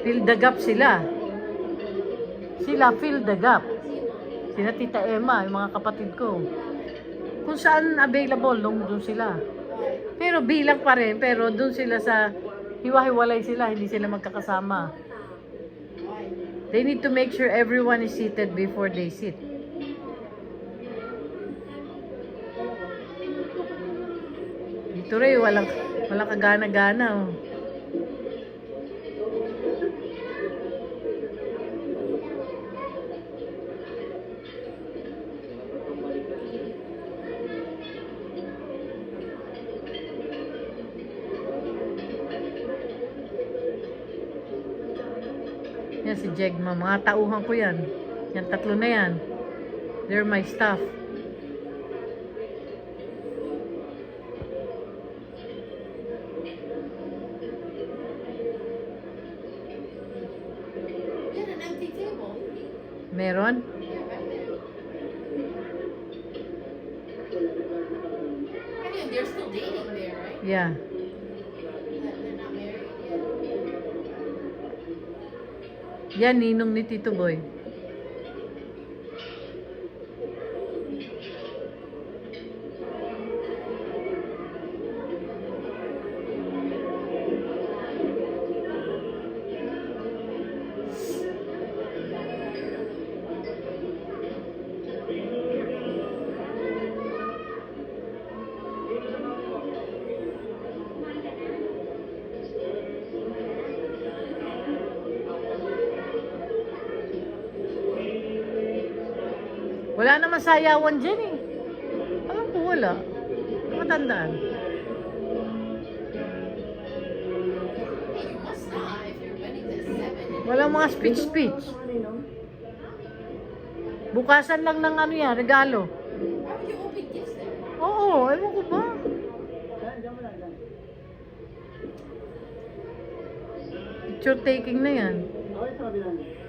Fill the gap sila. Sila fill the gap. Sina Tita Emma, yung mga kapatid ko. Kung saan available, doon sila. Pero bilang pa rin, pero doon sila sa hiwa-hiwalay sila, hindi sila magkakasama. They need to make sure everyone is seated before they sit. Dito rin, walang kagana-gana. Oh. Yan si Jegma. Mga tauhan ko yan. Yan, tatlo na yan. They're my staff. Meron? They're still dating there, right? Yeah. They're not married yet. Yan, ninong ni Tito Boy. Wala naman sayawan dyan eh. Alam ko wala. Matandaan. You must not if your wedding's at 7. Walang mga speech. Bukasan lang ng ano yan, regalo. Why would you open gifts there? Oo, ewan ko ba? Picture taking na yan. Okay, sabi lang.